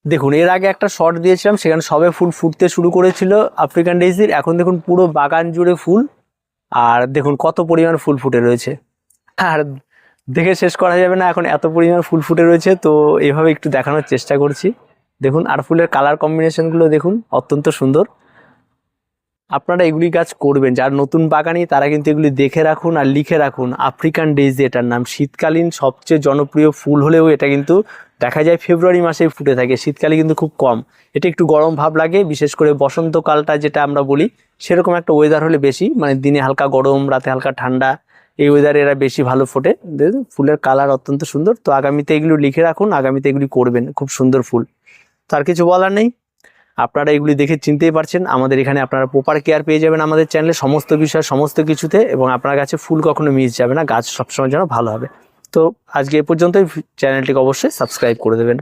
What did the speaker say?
দেখুন এর আগে একটা শর্ট দিয়েছিলাম, সেখানে সবে ফুল ফুটতে শুরু করেছিল আফ্রিকান ডেইজির। এখন দেখুন পুরো বাগান জুড়ে ফুল, আর দেখুন কত পরিমাণ ফুল ফুটে রয়েছে, আর দেখে শেষ করা যাবে না, এখন এত পরিমাণ ফুল ফুটে রয়েছে। তো এইভাবে একটু দেখানোর চেষ্টা করছি। দেখুন আর ফুলের কালার কম্বিনেশনগুলো দেখুন, অত্যন্ত সুন্দর। আপনারা এগুলি গাছ করবেন, যারা নতুন বাগানি তারা কিন্তু এগুলি দেখে রাখুন আর লিখে রাখুন। আফ্রিকান ডেইজি এটার নাম। শীতকালীন সবচেয়ে জনপ্রিয় ফুল হলেও এটা কিন্তু দেখা যায় ফেব্রুয়ারি মাসেই ফুটে থাকে, শীতকালে কিন্তু খুব কম। এটা একটু গরম ভাব লাগে, বিশেষ করে বসন্তকালটা যেটা আমরা বলি, সেরকম একটা ওয়েদার হলে বেশি, মানে দিনে হালকা গরম রাতে হালকা ঠান্ডা, এই ওয়েদারে এরা বেশি ভালো ফোটে। ফুলের কালার অত্যন্ত সুন্দর। তো আগামীতে এগুলো লিখে রাখুন, আগামীতে এগুলি করবেন, খুব সুন্দর ফুল। তার কিছু বলার নেই, আপনারা এগুলি দেখে চিনতেই পারছেন। আমাদের এখানে আপনারা প্রপার কেয়ার পেয়ে যাবেন আমাদের চ্যানেলে, সমস্ত বিষয় সমস্ত কিছুতে, এবং আপনার কাছে ফুল কখনো মিস যাবে না, গাছ সবসময় যেন ভালো হবে। তো আজকে এ পর্যন্তই, চ্যানেলটিকে অবশ্যই সাবস্ক্রাইব করে দেবেন।